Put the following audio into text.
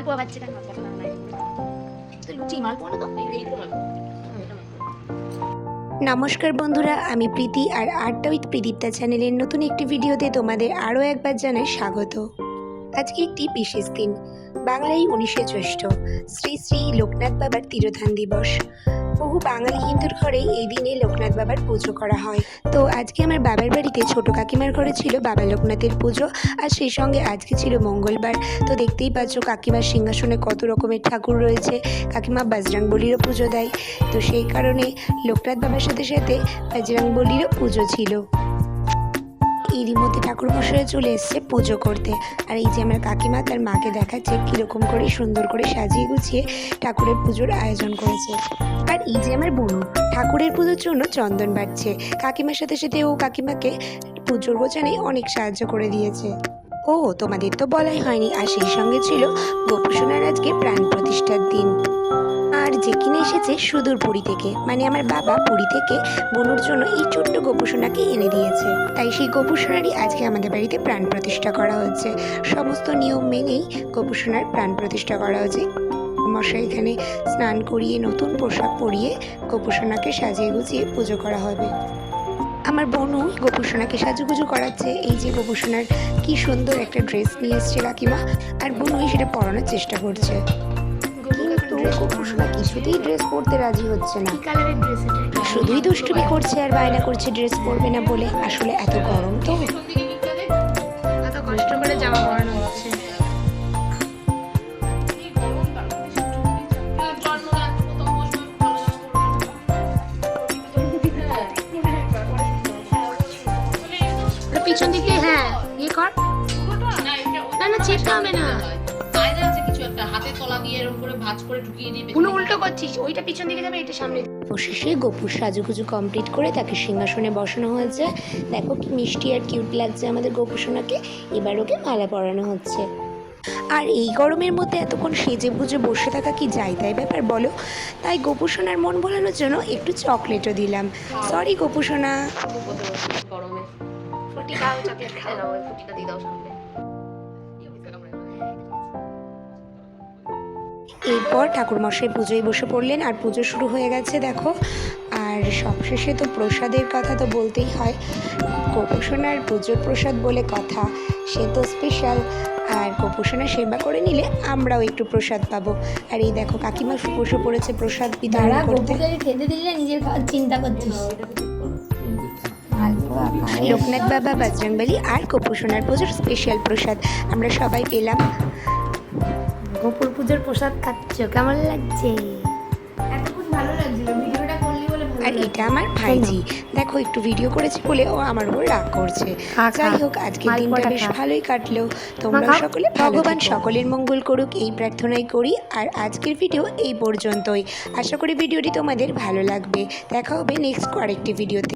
মালপোয়া খাচ্ছে কেন? লুচি মালপোয়া না তো নমস্কার বন্ধুরা, আমি প্রীতি আর আড্ডা উইথ প্রদীপ্তা চ্যানেলের নতুন একটি ভিডিওতে তোমাদের আরও একবার জানাই স্বাগত। আজকে একটি বিশেষ দিন, বাংলায় 19শে জ্যৈষ্ঠ, শ্রী শ্রী লোকনাথ বাবার তিরোধান দিবস। বহু বাঙালি হিন্দুর ঘরে এই দিনে লোকনাথ বাবার পুজো করা হয়। তো আজকে আমার বাবার বাড়িতে ছোট কাকিমার ঘরে ছিল বাবা লোকনাথের পুজো, আর সেই সঙ্গে আজকে ছিল মঙ্গলবার। তো দেখতেই পাচ্ছ কাকিমার সিংহাসনে কত রকমের ঠাকুর রয়েছে। কাকিমা বজরংবলীরও পুজো দেয়, তো সেই কারণে লোকনাথ বাবার সাথে সাথে বজরংবলীরও পুজো ছিল। এরই মধ্যে ঠাকুরমশাই চলে এসছে পুজো করতে, আর এই যে আমার কাকিমা তার মাকে দেখাচ্ছে কীরকম করে সুন্দর করে সাজিয়ে গুছিয়ে ঠাকুরের পুজোর আয়োজন করেছে। আর এই যে আমার বোনু ঠাকুরের পুজোর জন্য চন্দন বাটছে, কাকিমার সাথে সাথে ও কাকিমাকে পুজোর গোছানে অনেক সাহায্য করে দিয়েছে। ও তোমাদের তো বলাই হয়নি, আর সেই সঙ্গে ছিল গোপুসোনার আজকে প্রাণ প্রতিষ্ঠার দিন। আর যে কিনে এসেছে সুদূর পুরী থেকে, মানে আমার বাবা পুরী থেকে বনুর জন্য এই ছোট্ট গোপুসোনাকে এনে দিয়েছে। তাই সেই গোপুসোনারই আজকে আমাদের বাড়িতে প্রাণ প্রতিষ্ঠা করা হচ্ছে। সমস্ত নিয়ম মেনেই গোপুসোনার প্রাণ প্রতিষ্ঠা করা হচ্ছে। মশাই এখানে স্নান করিয়ে নতুন পোশাক পরিয়ে গোপুসোনাকে সাজিয়ে গুছিয়ে পুজো করা হবে। আমার বোনও গোপুসোনাকে সাজুগুজু করাচ্ছে। এই যে গোপুসোনার কি সুন্দর একটা ড্রেস নিয়ে এসছে কাকিমা, আর বোনই সেটা পরানোর চেষ্টা করছে। কিন্তু গোপুসোনা কিছুতেই ড্রেস পরতে রাজি হচ্ছে না, শুধুই দুষ্টুমি করছে আর বায়না করছে ড্রেস পরবে না বলে। আসলে এত গরম তো, এত কষ্ট করে জামা পরানো হচ্ছে। পিছন দিকে হ্যাঁ ইয়ে কর, না না চেপতে হবে না, উল্টো করছিস, ওইটা পিছন দিকে যাবে এটা সামনে। অবশেষে গোপুর সাজুগুজু কমপ্লিট করে তাকে সিংহাসনে বসানো হয়েছে। দেখো কি মিষ্টি আর কিউট লাগছে আমাদের গোপুসোনাকে। এবার ওকে মালা পরানো হচ্ছে। আর এই গরমের মধ্যে এতক্ষণ সেজে বুঝে বসে থাকা কি যায় তাই ব্যাপার বলো। তাই গোপুসোনার মন ভোলানোর জন্য একটু চকলেটও দিলাম। সরি গোপুসোনা। গরমে ফুটি খাও, চকলেট খাও, ফুটিটা দিয়ে দাও সামনে। এরপর ঠাকুরমশাই পুজোয় বসে পড়লেন আর পুজো শুরু হয়ে গেছে দেখো। আর সবশেষে তো প্রসাদের কথা তো বলতেই হয়, গোপুসোনার পুজোর প্রসাদ বলে কথা, সে তো স্পেশাল। আর গোপুসোনা সেবা করে নিলে আমরাও একটু প্রসাদ পাবো। আর এই দেখো কাকিমা বসে পড়েছে প্রসাদ বিতরণ করতে। খেতে দিলে নিজের খাওয়ার চিন্তা করছিস। লোকনাথ বাবা, বজরংবলী আর গোপুসোনার পুজোর স্পেশাল প্রসাদ আমরা সবাই পেলাম। গোপুর পুজোর প্রসাদ খাচ্ছ, কেমন লাগছে? এতক্ষণ ভালো লাগছিল, ভিডিওটা করলি বলে। আর এটা আমার ভাইজি, দেখো একটু ভিডিও করেছি বলে ও আমার উপর রাগ করছে। যাই হোক আজকের দিনটা বেশ ভালোই কাটলো। তোমরা সকলে ভগবান সকলের মঙ্গল করুক এই প্রার্থনাই করি। আর আজকের ভিডিও এই পর্যন্তই। আশা করি ভিডিওটি তোমাদের ভালো লাগবে। দেখা হবে নেক্সট আরেকটি ভিডিওতে।